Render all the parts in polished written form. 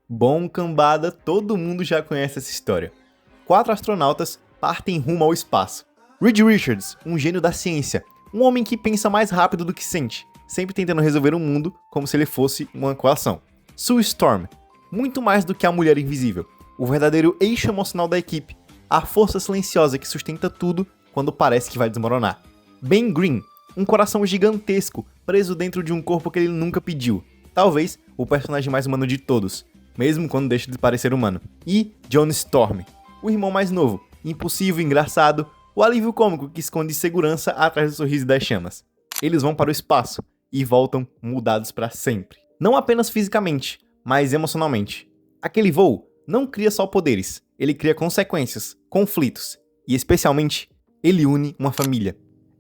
Bom, cambada, todo mundo já conhece essa história. 4 astronautas partem rumo ao espaço. Reed Richards, um gênio da ciência, um homem que pensa mais rápido do que sente, sempre tentando resolver o mundo como se ele fosse uma equação. Sue Storm, muito mais do que a mulher invisível, o verdadeiro eixo emocional da equipe, a força silenciosa que sustenta tudo quando parece que vai desmoronar. Ben Green, um coração gigantesco preso dentro de um corpo que ele nunca pediu, talvez o personagem mais humano de todos, mesmo quando deixa de parecer humano. E John Storm, o irmão mais novo, impulsivo, engraçado, o alívio cômico que esconde segurança atrás do sorriso das chamas. Eles vão para o espaço e voltam mudados para sempre. Não apenas fisicamente, mas emocionalmente. Aquele voo não cria só poderes, ele cria consequências, conflitos e, especialmente, ele une uma família.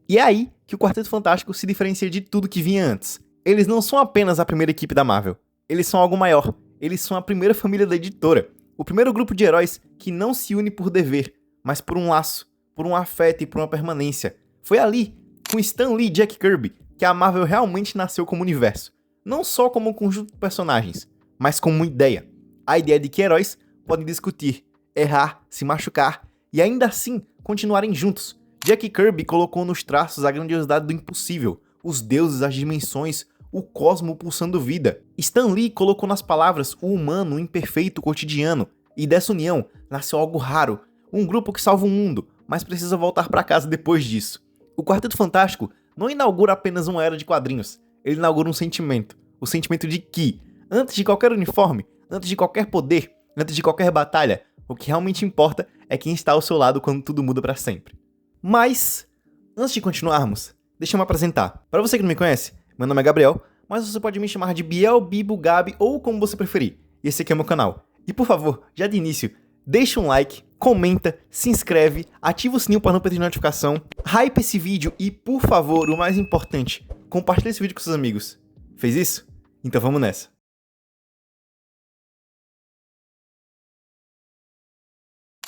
E é aí que o Quarteto Fantástico se diferencia de tudo que vinha antes. Eles não são apenas a primeira equipe da Marvel, eles são algo maior. Eles são a primeira família da editora, o primeiro grupo de heróis que não se une por dever, mas por um laço, por um afeto e por uma permanência. Foi ali, com Stan Lee e Jack Kirby, que a Marvel realmente nasceu como universo. Não só como um conjunto de personagens, mas como uma ideia. A ideia de que heróis podem discutir, errar, se machucar e ainda assim continuarem juntos. Jack Kirby colocou nos traços a grandiosidade do impossível, os deuses, as dimensões, o cosmo pulsando vida. Stan Lee colocou nas palavras o humano, o imperfeito, o cotidiano. E dessa união nasceu algo raro. Um grupo que salva o mundo, mas precisa voltar para casa depois disso. O Quarteto Fantástico não inaugura apenas uma era de quadrinhos. Ele inaugura um sentimento. O sentimento de que, antes de qualquer uniforme, antes de qualquer poder, antes de qualquer batalha, o que realmente importa é quem está ao seu lado quando tudo muda para sempre. Mas, antes de continuarmos, deixa eu me apresentar. Para você que não me conhece, meu nome é Gabriel, mas você pode me chamar de Biel, Bibo, Gabi ou como você preferir. E esse aqui é o meu canal. E por favor, já de início, deixa um like, comenta, se inscreve, ativa o sininho para não perder notificação, hype esse vídeo e, por favor, o mais importante, compartilha esse vídeo com seus amigos. Fez isso? Então vamos nessa.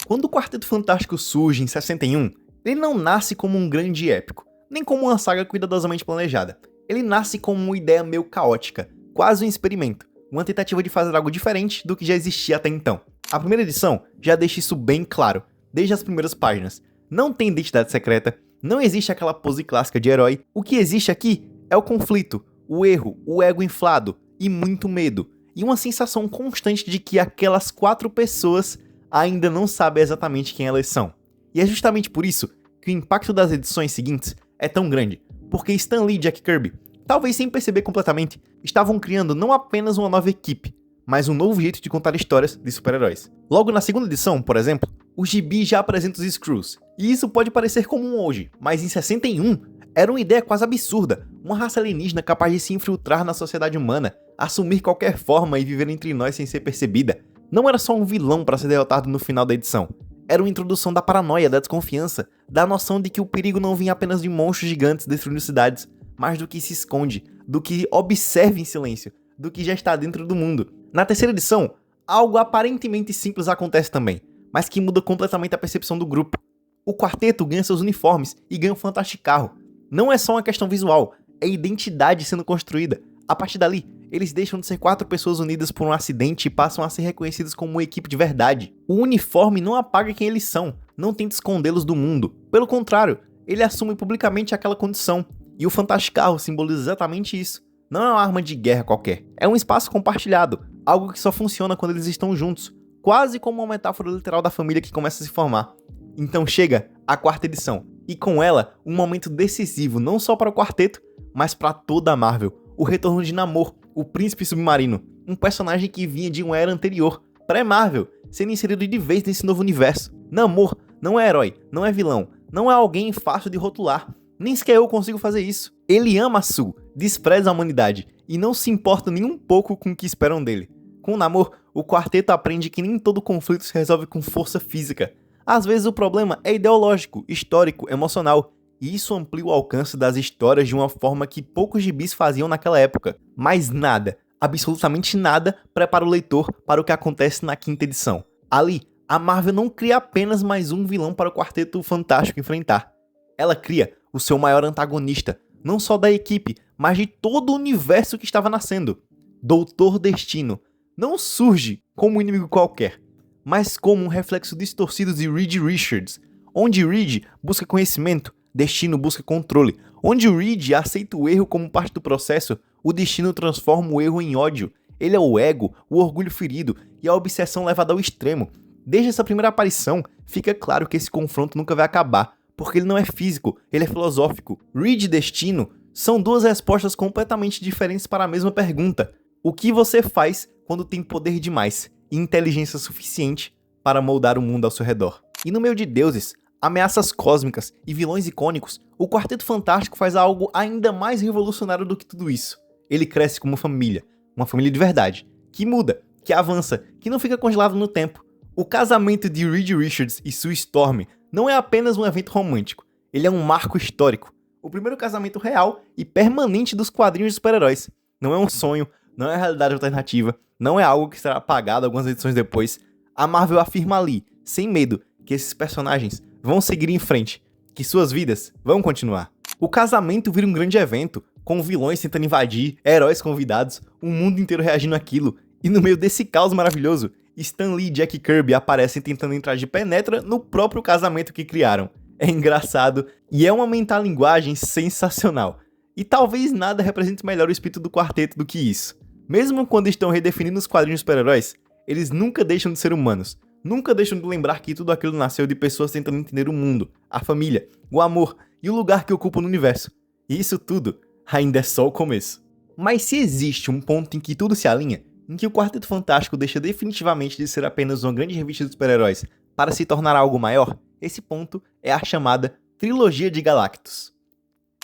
Quando o Quarteto Fantástico surge em 61, ele não nasce como um grande épico, nem como uma saga cuidadosamente planejada. Ele nasce como uma ideia meio caótica, quase um experimento, uma tentativa de fazer algo diferente do que já existia até então. A primeira edição já deixa isso bem claro, desde as primeiras páginas. Não tem identidade secreta, não existe aquela pose clássica de herói. O que existe aqui é o conflito, o erro, o ego inflado e muito medo. E uma sensação constante de que aquelas 4 pessoas ainda não sabem exatamente quem elas são. E é justamente por isso que o impacto das edições seguintes é tão grande. Porque Stan Lee e Jack Kirby, talvez sem perceber completamente, estavam criando não apenas uma nova equipe, mas um novo jeito de contar histórias de super-heróis. Logo na segunda edição, por exemplo, o gibi já apresenta os Skrulls, e isso pode parecer comum hoje, mas em 61 era uma ideia quase absurda, uma raça alienígena capaz de se infiltrar na sociedade humana, assumir qualquer forma e viver entre nós sem ser percebida. Não era só um vilão para ser derrotado no final da edição. Era uma introdução da paranoia, da desconfiança, da noção de que o perigo não vinha apenas de monstros gigantes destruindo cidades, mas do que se esconde, do que observa em silêncio, do que já está dentro do mundo. Na terceira edição, algo aparentemente simples acontece também, mas que muda completamente a percepção do grupo. O quarteto ganha seus uniformes e ganha um fantástico carro. Não é só uma questão visual, é identidade sendo construída. A partir dali, eles deixam de ser 4 pessoas unidas por um acidente e passam a ser reconhecidos como uma equipe de verdade. O uniforme não apaga quem eles são, não tenta escondê-los do mundo. Pelo contrário, ele assume publicamente aquela condição. E o Fantástico Carro simboliza exatamente isso. Não é uma arma de guerra qualquer, é um espaço compartilhado, algo que só funciona quando eles estão juntos, quase como uma metáfora literal da família que começa a se formar. Então chega a 4ª edição, e com ela, um momento decisivo não só para o quarteto, mas para toda a Marvel. O retorno de Namor, o príncipe submarino, um personagem que vinha de uma era anterior, pré-Marvel, sendo inserido de vez nesse novo universo. Namor não é herói, não é vilão, não é alguém fácil de rotular, nem sequer eu consigo fazer isso. Ele ama a Sue, despreza a humanidade e não se importa nem um pouco com o que esperam dele. Com o Namor, o quarteto aprende que nem todo conflito se resolve com força física. Às vezes o problema é ideológico, histórico, emocional. E isso amplia o alcance das histórias de uma forma que poucos gibis faziam naquela época. Mas nada, absolutamente nada, prepara o leitor para o que acontece na 5ª edição. Ali, a Marvel não cria apenas mais um vilão para o Quarteto Fantástico enfrentar. Ela cria o seu maior antagonista, não só da equipe, mas de todo o universo que estava nascendo. Doutor Destino, não surge como um inimigo qualquer, mas como um reflexo distorcido de Reed Richards, onde Reed busca conhecimento, Destino busca controle. Onde o Reed aceita o erro como parte do processo, o Destino transforma o erro em ódio. Ele é o ego, o orgulho ferido e a obsessão levada ao extremo. Desde essa primeira aparição, fica claro que esse confronto nunca vai acabar, porque ele não é físico, ele é filosófico. Reed e Destino são duas respostas completamente diferentes para a mesma pergunta. O que você faz quando tem poder demais e inteligência suficiente para moldar o mundo ao seu redor? E no meio de deuses, ameaças cósmicas e vilões icônicos, o Quarteto Fantástico faz algo ainda mais revolucionário do que tudo isso. Ele cresce como família, uma família de verdade, que muda, que avança, que não fica congelado no tempo. O casamento de Reed Richards e Sue Storm não é apenas um evento romântico, ele é um marco histórico. O primeiro casamento real e permanente dos quadrinhos de super-heróis. Não é um sonho, não é realidade alternativa, não é algo que será apagado algumas edições depois. A Marvel afirma ali, sem medo, que esses personagens vão seguir em frente, que suas vidas vão continuar. O casamento vira um grande evento, com vilões tentando invadir, heróis convidados, o mundo inteiro reagindo àquilo, e no meio desse caos maravilhoso, Stan Lee e Jack Kirby aparecem tentando entrar de penetra no próprio casamento que criaram. É engraçado e é uma metalinguagem sensacional. E talvez nada represente melhor o espírito do quarteto do que isso. Mesmo quando estão redefinindo os quadrinhos super-heróis, eles nunca deixam de ser humanos. Nunca deixam de lembrar que tudo aquilo nasceu de pessoas tentando entender o mundo, a família, o amor e o lugar que ocupam no universo. E isso tudo ainda é só o começo. Mas se existe um ponto em que tudo se alinha, em que o Quarteto Fantástico deixa definitivamente de ser apenas uma grande revista de super-heróis para se tornar algo maior, esse ponto é a chamada Trilogia de Galactus.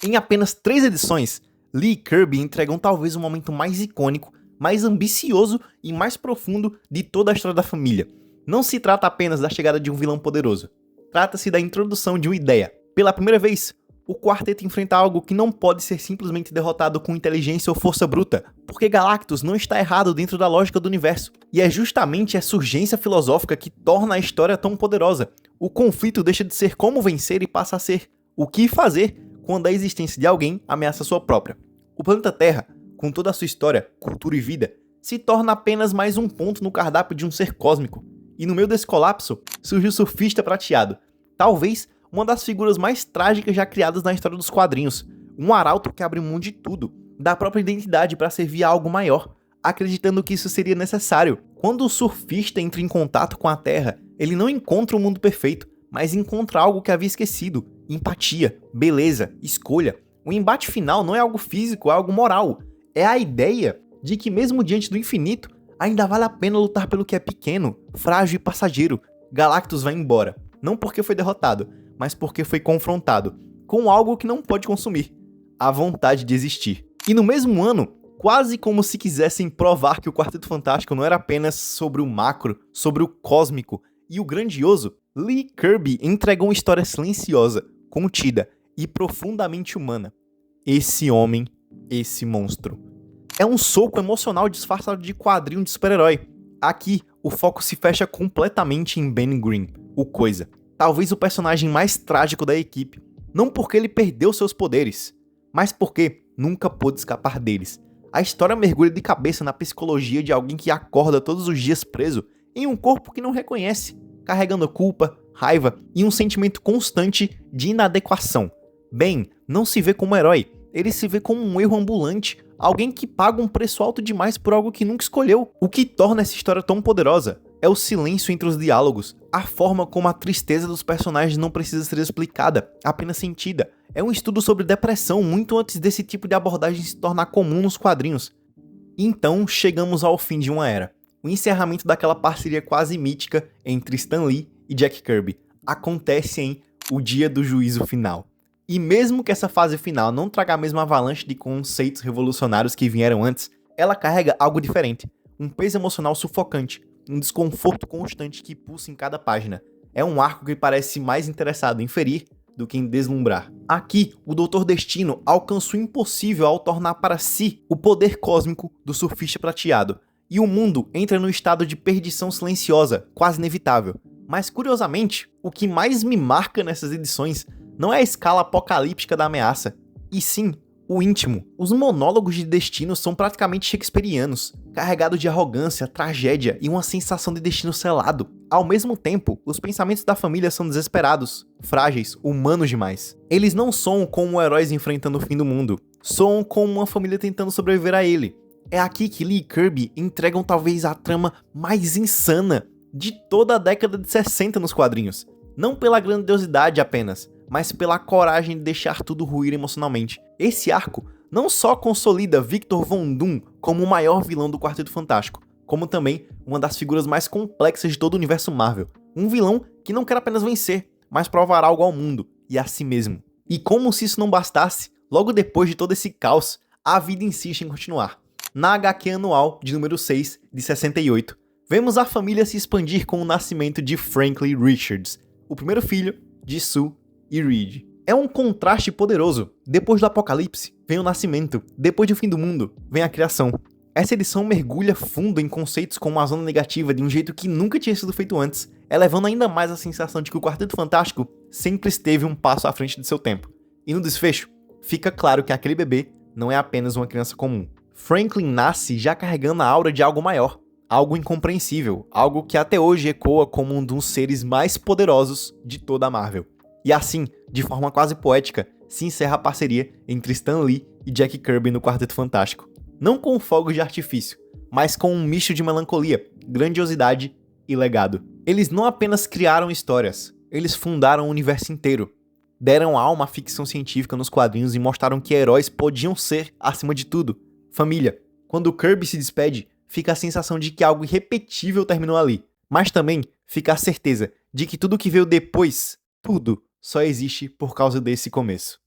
Em apenas 3 edições, Lee e Kirby entregam talvez o momento mais icônico, mais ambicioso e mais profundo de toda a história da família. Não se trata apenas da chegada de um vilão poderoso. Trata-se da introdução de uma ideia. Pela primeira vez, o quarteto enfrenta algo que não pode ser simplesmente derrotado com inteligência ou força bruta, porque Galactus não está errado dentro da lógica do universo. E é justamente essa urgência filosófica que torna a história tão poderosa. O conflito deixa de ser como vencer e passa a ser o que fazer quando a existência de alguém ameaça a sua própria. O planeta Terra, com toda a sua história, cultura e vida, se torna apenas mais um ponto no cardápio de um ser cósmico. E no meio desse colapso, surge o Surfista Prateado, talvez uma das figuras mais trágicas já criadas na história dos quadrinhos. Um arauto que abre mão de tudo, da própria identidade para servir a algo maior, acreditando que isso seria necessário. Quando o surfista entra em contato com a Terra, ele não encontra um mundo perfeito, mas encontra algo que havia esquecido: empatia, beleza, escolha. O embate final não é algo físico, é algo moral. É a ideia de que mesmo diante do infinito, ainda vale a pena lutar pelo que é pequeno, frágil e passageiro. Galactus vai embora, não porque foi derrotado, mas porque foi confrontado com algo que não pode consumir: a vontade de existir. E no mesmo ano, quase como se quisessem provar que o Quarteto Fantástico não era apenas sobre o macro, sobre o cósmico e o grandioso, Lee Kirby entregou uma história silenciosa, contida e profundamente humana. Esse homem, esse monstro. É um soco emocional disfarçado de quadrinho de super-herói. Aqui, o foco se fecha completamente em Ben Grimm, o Coisa. Talvez o personagem mais trágico da equipe. Não porque ele perdeu seus poderes, mas porque nunca pôde escapar deles. A história mergulha de cabeça na psicologia de alguém que acorda todos os dias preso em um corpo que não reconhece, carregando culpa, raiva e um sentimento constante de inadequação. Ben não se vê como herói, ele se vê como um erro ambulante, alguém que paga um preço alto demais por algo que nunca escolheu. O que torna essa história tão poderosa é o silêncio entre os diálogos, a forma como a tristeza dos personagens não precisa ser explicada, apenas sentida. É um estudo sobre depressão muito antes desse tipo de abordagem se tornar comum nos quadrinhos. Então chegamos ao fim de uma era. O encerramento daquela parceria quase mítica entre Stan Lee e Jack Kirby acontece em O Dia do Juízo Final. E mesmo que essa fase final não traga a mesma avalanche de conceitos revolucionários que vieram antes, ela carrega algo diferente, um peso emocional sufocante, um desconforto constante que pulsa em cada página. É um arco que parece mais interessado em ferir do que em deslumbrar. Aqui, o Dr. Destino alcança o impossível ao tornar para si o poder cósmico do Surfista Prateado, e o mundo entra no estado de perdição silenciosa, quase inevitável. Mas curiosamente, o que mais me marca nessas edições não é a escala apocalíptica da ameaça, e sim o íntimo. Os monólogos de Destino são praticamente shakespearianos. carregado de arrogância, tragédia e uma sensação de destino selado. Ao mesmo tempo, os pensamentos da família são desesperados, frágeis, humanos demais. Eles não soam como heróis enfrentando o fim do mundo, soam como uma família tentando sobreviver a ele. É aqui que Lee e Kirby entregam talvez a trama mais insana de toda a década de 60 nos quadrinhos. Não pela grandiosidade apenas, mas pela coragem de deixar tudo ruir emocionalmente. Esse arco não só consolida Victor Von Doom como o maior vilão do Quarteto Fantástico, como também uma das figuras mais complexas de todo o universo Marvel. Um vilão que não quer apenas vencer, mas provar algo ao mundo e a si mesmo. E como se isso não bastasse, logo depois de todo esse caos, a vida insiste em continuar. Na HQ anual de número 6, de 68, vemos a família se expandir com o nascimento de Franklin Richards, o primeiro filho de Sue e Reed. É um contraste poderoso. Depois do apocalipse, vem o nascimento. Depois do fim do mundo, vem a criação. Essa edição mergulha fundo em conceitos como a zona negativa de um jeito que nunca tinha sido feito antes, elevando ainda mais a sensação de que o Quarteto Fantástico sempre esteve um passo à frente de seu tempo. E no desfecho, fica claro que aquele bebê não é apenas uma criança comum. Franklin nasce já carregando a aura de algo maior, algo incompreensível, algo que até hoje ecoa como um dos seres mais poderosos de toda a Marvel. E assim, de forma quase poética, se encerra a parceria entre Stan Lee e Jack Kirby no Quarteto Fantástico. Não com fogos de artifício, mas com um misto de melancolia, grandiosidade e legado. Eles não apenas criaram histórias, eles fundaram o universo inteiro. Deram alma à ficção científica nos quadrinhos e mostraram que heróis podiam ser, acima de tudo, família. Quando Kirby se despede, fica a sensação de que algo irrepetível terminou ali. Mas também fica a certeza de que tudo que veio depois, tudo, só existe por causa desse começo.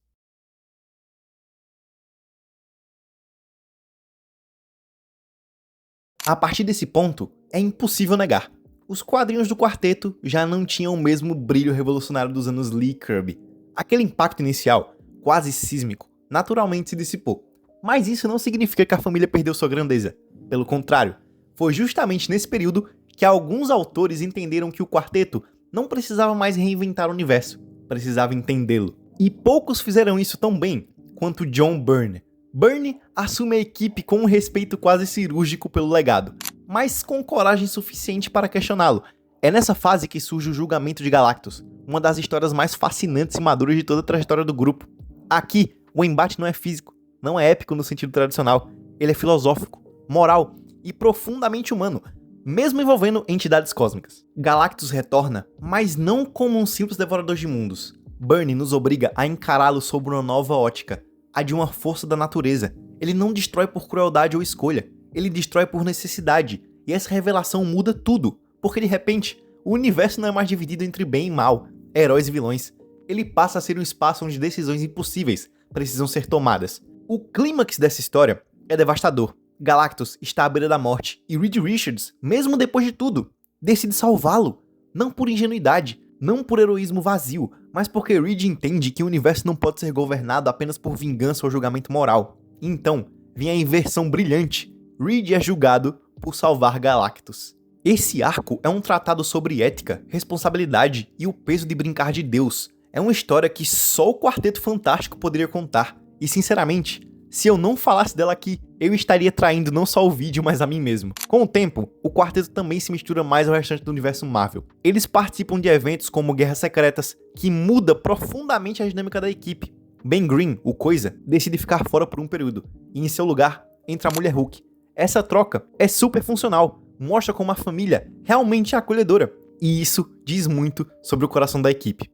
A partir desse ponto, é impossível negar. Os quadrinhos do quarteto já não tinham o mesmo brilho revolucionário dos anos Lee e Kirby. Aquele impacto inicial, quase sísmico, naturalmente se dissipou. Mas isso não significa que a família perdeu sua grandeza. Pelo contrário, foi justamente nesse período que alguns autores entenderam que o quarteto não precisava mais reinventar o universo, precisava entendê-lo. E poucos fizeram isso tão bem quanto John Byrne. Byrne assume a equipe com um respeito quase cirúrgico pelo legado, mas com coragem suficiente para questioná-lo. É nessa fase que surge o julgamento de Galactus, uma das histórias mais fascinantes e maduras de toda a trajetória do grupo. Aqui, o embate não é físico, não é épico no sentido tradicional, ele é filosófico, moral e profundamente humano, mesmo envolvendo entidades cósmicas. Galactus retorna, mas não como um simples devorador de mundos. Byrne nos obriga a encará-lo sob uma nova ótica, a de uma força da natureza. Ele não destrói por crueldade ou escolha, ele destrói por necessidade, e essa revelação muda tudo, porque de repente, o universo não é mais dividido entre bem e mal, heróis e vilões. Ele passa a ser um espaço onde decisões impossíveis precisam ser tomadas. O clímax dessa história é devastador. Galactus está à beira da morte, e Reed Richards, mesmo depois de tudo, decide salvá-lo. Não por ingenuidade, não por heroísmo vazio, mas porque Reed entende que o universo não pode ser governado apenas por vingança ou julgamento moral. Então, vem a inversão brilhante. Reed é julgado por salvar Galactus. Esse arco é um tratado sobre ética, responsabilidade e o peso de brincar de Deus. É uma história que só o Quarteto Fantástico poderia contar. E sinceramente, se eu não falasse dela aqui, eu estaria traindo não só o vídeo, mas a mim mesmo. Com o tempo, o quarteto também se mistura mais ao restante do universo Marvel. Eles participam de eventos como Guerras Secretas, que muda profundamente a dinâmica da equipe. Ben Green, o Coisa, decide ficar fora por um período, e em seu lugar entra a Mulher Hulk. Essa troca é super funcional, mostra como a família realmente é acolhedora, e isso diz muito sobre o coração da equipe.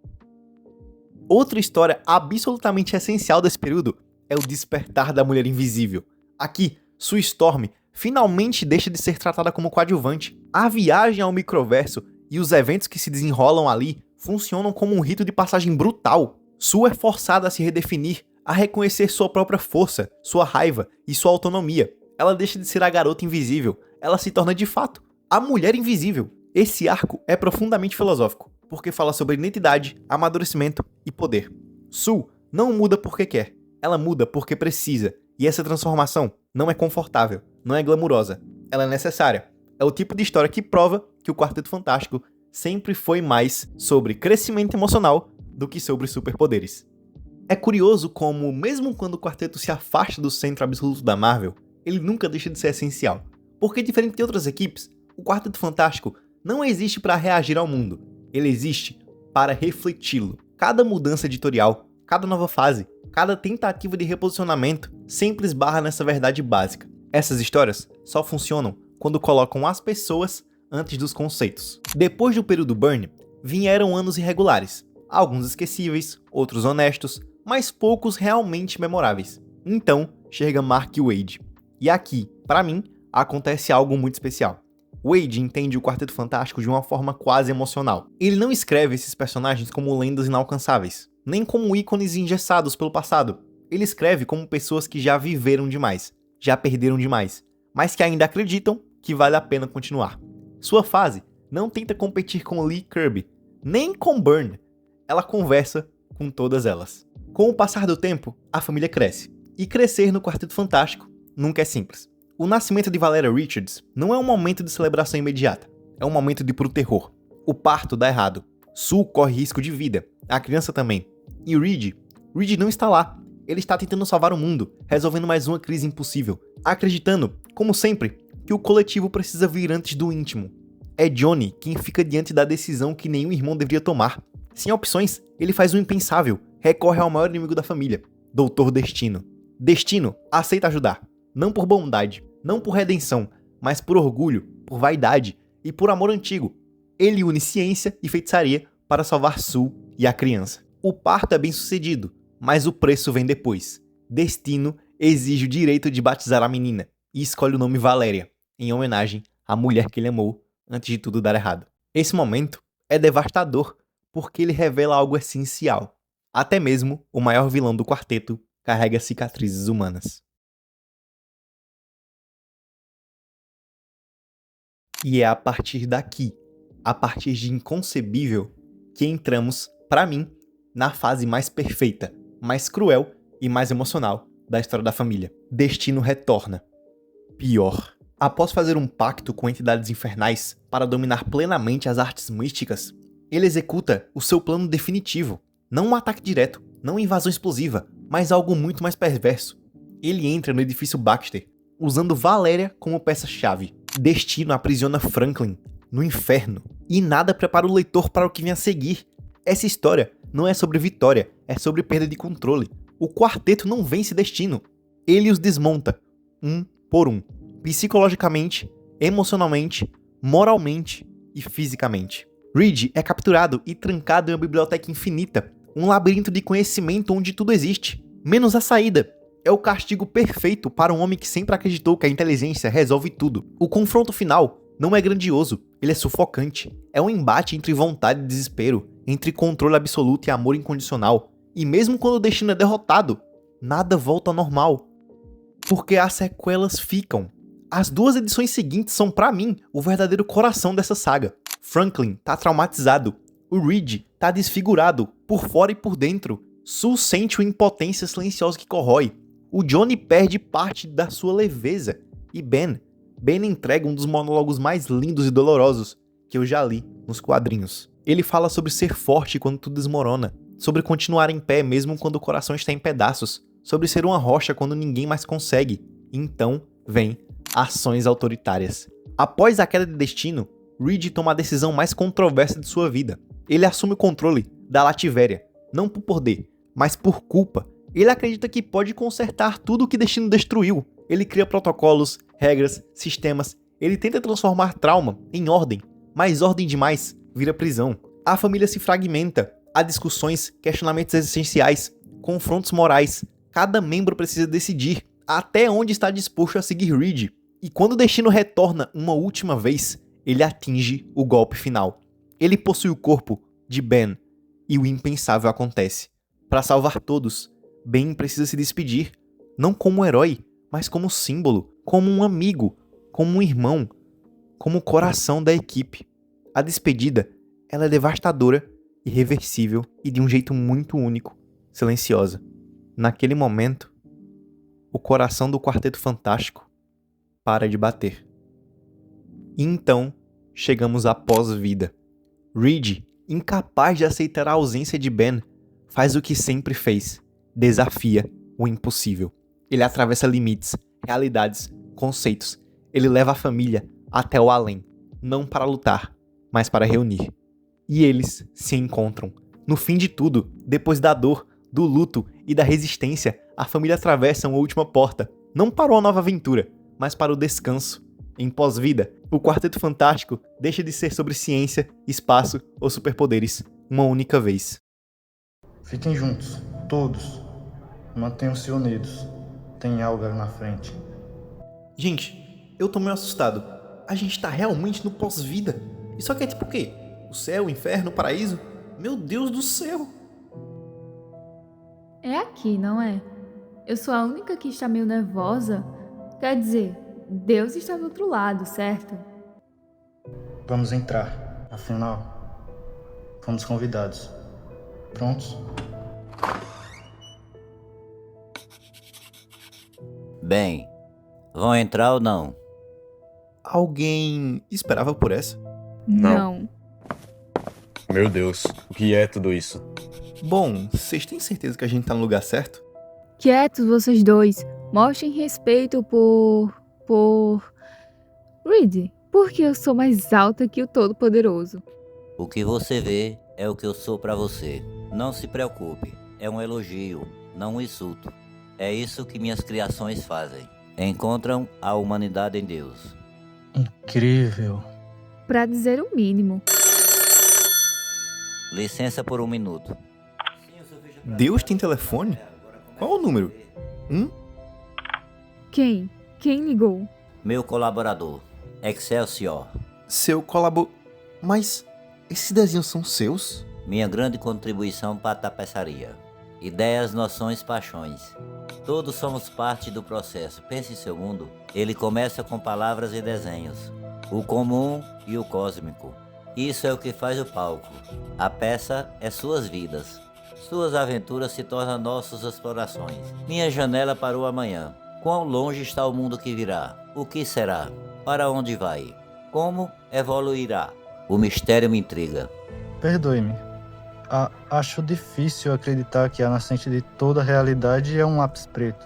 Outra história absolutamente essencial desse período é o despertar da Mulher Invisível. Aqui, Sue Storm finalmente deixa de ser tratada como coadjuvante. A viagem ao microverso e os eventos que se desenrolam ali funcionam como um rito de passagem brutal. Sue é forçada a se redefinir, a reconhecer sua própria força, sua raiva e sua autonomia. Ela deixa de ser a garota invisível, ela se torna de fato a Mulher Invisível. Esse arco é profundamente filosófico, porque fala sobre identidade, amadurecimento e poder. Sue não muda porque quer, ela muda porque precisa, e essa transformação não é confortável, não é glamurosa, ela é necessária. É o tipo de história que prova que o Quarteto Fantástico sempre foi mais sobre crescimento emocional do que sobre superpoderes. É curioso como, mesmo quando o quarteto se afasta do centro absoluto da Marvel, ele nunca deixa de ser essencial. Porque, diferente de outras equipes, o Quarteto Fantástico não existe para reagir ao mundo, ele existe para refleti-lo. Cada mudança editorial, cada nova fase, cada tentativa de reposicionamento sempre esbarra nessa verdade básica. Essas histórias só funcionam quando colocam as pessoas antes dos conceitos. Depois do período Byrne, vieram anos irregulares, alguns esquecíveis, outros honestos, mas poucos realmente memoráveis. Então, chega Mark Waid. E aqui, para mim, acontece algo muito especial. Waid entende o Quarteto Fantástico de uma forma quase emocional. Ele não escreve esses personagens como lendas inalcançáveis, nem como ícones engessados pelo passado. Ele escreve como pessoas que já viveram demais, já perderam demais, mas que ainda acreditam que vale a pena continuar. Sua fase não tenta competir com Lee Kirby, nem com Byrne. Ela conversa com todas elas. Com o passar do tempo, a família cresce. E crescer no Quarteto Fantástico nunca é simples. O nascimento de Valeria Richards não é um momento de celebração imediata, é um momento de puro terror. O parto dá errado, Sue corre risco de vida, a criança também. E Reed não está lá. Ele está tentando salvar o mundo, resolvendo mais uma crise impossível, acreditando, como sempre, que o coletivo precisa vir antes do íntimo. É Johnny quem fica diante da decisão que nenhum irmão deveria tomar. Sem opções, ele faz o impensável, recorre ao maior inimigo da família, Doutor Destino. Destino aceita ajudar, não por bondade, não por redenção, mas por orgulho, por vaidade e por amor antigo. Ele une ciência e feitiçaria para salvar Sue e a criança. O parto é bem sucedido, mas o preço vem depois. Destino exige o direito de batizar a menina e escolhe o nome Valéria, em homenagem à mulher que ele amou antes de tudo dar errado. Esse momento é devastador porque ele revela algo essencial. Até mesmo o maior vilão do quarteto carrega cicatrizes humanas. E é a partir daqui, a partir de Inconcebível, que entramos, para mim, na fase mais perfeita, mais cruel e mais emocional da história da família. Destino retorna. Pior. Após fazer um pacto com entidades infernais para dominar plenamente as artes místicas, ele executa o seu plano definitivo. Não um ataque direto, não uma invasão explosiva, mas algo muito mais perverso. Ele entra no edifício Baxter, usando Valéria como peça-chave. Destino aprisiona Franklin no inferno, e nada prepara o leitor para o que vem a seguir. Essa história não é sobre vitória, é sobre perda de controle. O quarteto não vence Destino. Ele os desmonta, um por um. Psicologicamente, emocionalmente, moralmente e fisicamente. Reed é capturado e trancado em uma biblioteca infinita, um labirinto de conhecimento onde tudo existe, menos a saída. É o castigo perfeito para um homem que sempre acreditou que a inteligência resolve tudo. O confronto final não é grandioso, ele é sufocante. É um embate entre vontade e desespero, entre controle absoluto e amor incondicional. E mesmo quando o Destino é derrotado, nada volta ao normal. Porque as sequelas ficam. As duas edições seguintes são, pra mim, o verdadeiro coração dessa saga. Franklin tá traumatizado. O Reed tá desfigurado, por fora e por dentro. Sue sente uma impotência silenciosa que corrói. O Johnny perde parte da sua leveza. E Ben entrega um dos monólogos mais lindos e dolorosos que eu já li nos quadrinhos. Ele fala sobre ser forte quando tudo desmorona, sobre continuar em pé mesmo quando o coração está em pedaços, sobre ser uma rocha quando ninguém mais consegue. Então vem ações autoritárias. Após a queda de Destino, Reed toma a decisão mais controversa de sua vida. Ele assume o controle da Lativéria, não por poder, mas por culpa. Ele acredita que pode consertar tudo o que Destino destruiu. Ele cria protocolos, regras, sistemas. Ele tenta transformar trauma em ordem, mas ordem demais vira prisão. A família se fragmenta. Há discussões, questionamentos existenciais, confrontos morais. Cada membro precisa decidir até onde está disposto a seguir Reed. E quando o Destino retorna uma última vez, ele atinge o golpe final. Ele possui o corpo de Ben e o impensável acontece. Para salvar todos, Ben precisa se despedir, não como um herói, mas como símbolo, como um amigo, como um irmão, como o coração da equipe. A despedida, ela é devastadora, irreversível e de um jeito muito único, silenciosa. Naquele momento, o coração do Quarteto Fantástico para de bater. E então, chegamos à pós-vida. Reed, incapaz de aceitar a ausência de Ben, faz o que sempre fez. Desafia o impossível. Ele atravessa limites, realidades, conceitos. Ele leva a família até o além, não para lutar, mas para reunir. E eles se encontram. No fim de tudo, depois da dor, do luto e da resistência, a família atravessa uma última porta, não para uma nova aventura, mas para o descanso. Em pós-vida, o Quarteto Fantástico deixa de ser sobre ciência, espaço ou superpoderes, uma única vez. Fiquem juntos, todos. Mantenham-se unidos. Tem algo ali na frente. Gente, eu tô meio assustado. A gente tá realmente no pós-vida. Isso aqui é tipo o quê? O céu, o inferno, o paraíso? Meu Deus do céu! É aqui, não é? Eu sou a única que está meio nervosa. Quer dizer, Deus está do outro lado, certo? Vamos entrar. Afinal, fomos convidados. Prontos? Bem, vão entrar ou não? Alguém esperava por essa? Não. Meu Deus, o que é tudo isso? Bom, vocês têm certeza que a gente tá no lugar certo? Quietos vocês dois. Mostrem respeito por... Reed, porque eu sou mais alta que o Todo-Poderoso. O que você vê é o que eu sou pra você. Não se preocupe, é um elogio, não um insulto. É isso que minhas criações fazem. Encontram a humanidade em Deus. Incrível. Pra dizer o mínimo. Licença por um minuto. Deus tem telefone? Qual o número? Quem? Quem ligou? Meu colaborador, Excelsior. Seu Mas esses desenhos são seus? Minha grande contribuição para a tapeçaria. Ideias, noções, paixões. Todos somos parte do processo. Pense em seu mundo. Ele começa com palavras e desenhos. O comum e o cósmico. Isso é o que faz o palco. A peça é suas vidas. Suas aventuras se tornam nossas explorações. Minha janela para o amanhã. Quão longe está o mundo que virá? O que será? Para onde vai? Como evoluirá? O mistério me intriga. Perdoe-me. Acho difícil acreditar que a nascente de toda a realidade é um lápis preto.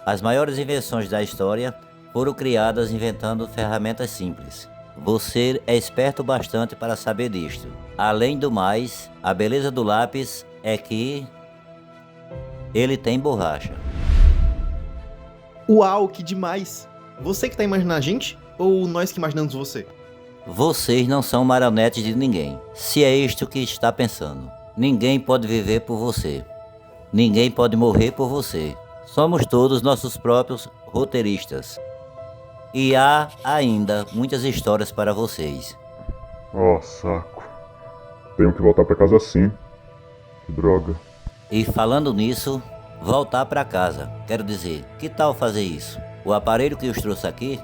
As maiores invenções da história foram criadas inventando ferramentas simples. Você é esperto bastante para saber disto. Além do mais, a beleza do lápis é que ele tem borracha. Uau, que demais! Você que tá imaginando a gente? Ou nós que imaginamos você? Vocês não são marionetes de ninguém. Se é isto que está pensando. Ninguém pode viver por você. Ninguém pode morrer por você. Somos todos nossos próprios roteiristas. E há ainda muitas histórias para vocês. Oh, saco. Tenho que voltar pra casa sim. Que droga. E falando nisso, voltar para casa. Quero dizer, que tal fazer isso? O aparelho que os trouxe aqui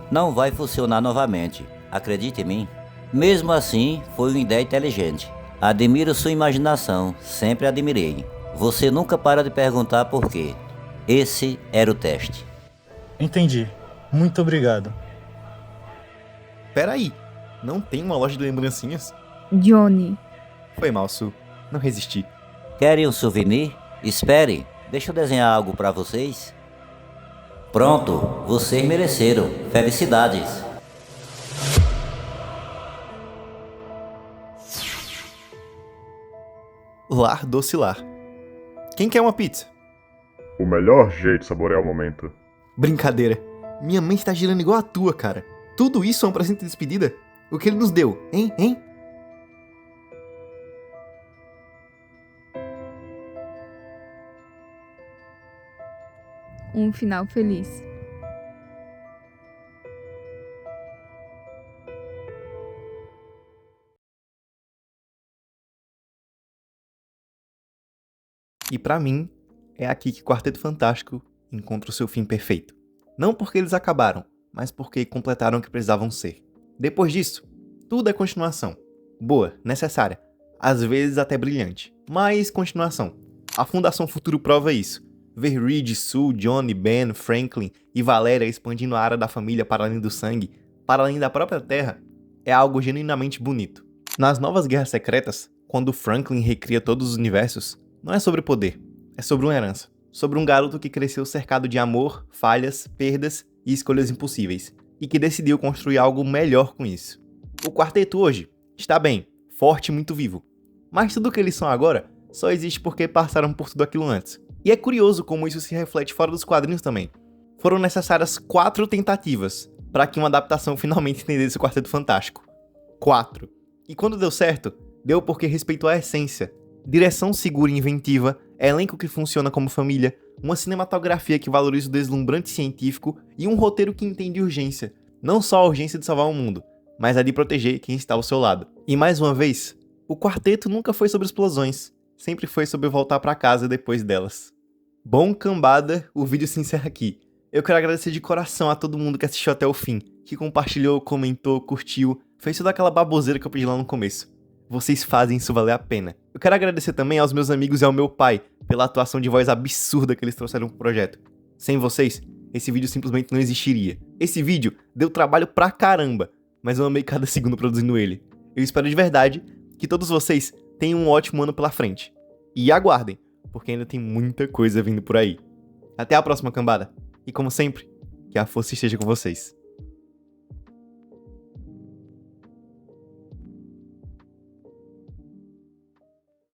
não vai funcionar novamente. Acredite em mim. Mesmo assim, foi uma ideia inteligente. Admiro sua imaginação, sempre admirei. Você nunca para de perguntar por quê. Esse era o teste. Entendi. Muito obrigado. Peraí, não tem uma loja de lembrancinhas? Johnny. Foi mal, Su. Não resisti. Querem um souvenir? Espere, deixa eu desenhar algo para vocês. Pronto, vocês mereceram. Felicidades. Lar Doce Lar. Quem quer uma pizza? O melhor jeito de saborear o momento. Brincadeira. Minha mente tá girando igual a tua, cara. Tudo isso é um presente de despedida? O que ele nos deu, hein? Um final feliz. E pra mim, é aqui que Quarteto Fantástico encontra o seu fim perfeito. Não porque eles acabaram, mas porque completaram o que precisavam ser. Depois disso, tudo é continuação. Boa, necessária, às vezes até brilhante, mas continuação. A Fundação Futuro prova isso. Ver Reed, Sue, Johnny, Ben, Franklin e Valéria expandindo a área da família para além do sangue, para além da própria Terra, é algo genuinamente bonito. Nas Novas Guerras Secretas, quando Franklin recria todos os universos, não é sobre poder, é sobre uma herança. Sobre um garoto que cresceu cercado de amor, falhas, perdas e escolhas impossíveis. e que decidiu construir algo melhor com isso. O quarteto hoje está bem, forte e muito vivo, mas tudo o que eles são agora só existe porque passaram por tudo aquilo antes. E é curioso como isso se reflete fora dos quadrinhos também. Foram necessárias 4 tentativas para que uma adaptação finalmente entendesse o Quarteto Fantástico. 4. E quando deu certo, deu porque respeitou a essência. Direção segura e inventiva, elenco que funciona como família, uma cinematografia que valoriza o deslumbrante científico e um roteiro que entende urgência. Não só a urgência de salvar o mundo, mas a de proteger quem está ao seu lado. E mais uma vez, o quarteto nunca foi sobre explosões, sempre foi sobre voltar para casa depois delas. Bom, cambada, o vídeo se encerra aqui. Eu quero agradecer de coração a todo mundo que assistiu até o fim, que compartilhou, comentou, curtiu, fez toda aquela baboseira que eu pedi lá no começo. Vocês fazem isso valer a pena. Eu quero agradecer também aos meus amigos e ao meu pai pela atuação de voz absurda que eles trouxeram pro projeto. Sem vocês, esse vídeo simplesmente não existiria. Esse vídeo deu trabalho pra caramba, mas eu amei cada segundo produzindo ele. Eu espero de verdade que todos vocês tenham um ótimo ano pela frente. E aguardem, porque ainda tem muita coisa vindo por aí. Até a próxima, cambada. E como sempre, que a força esteja com vocês.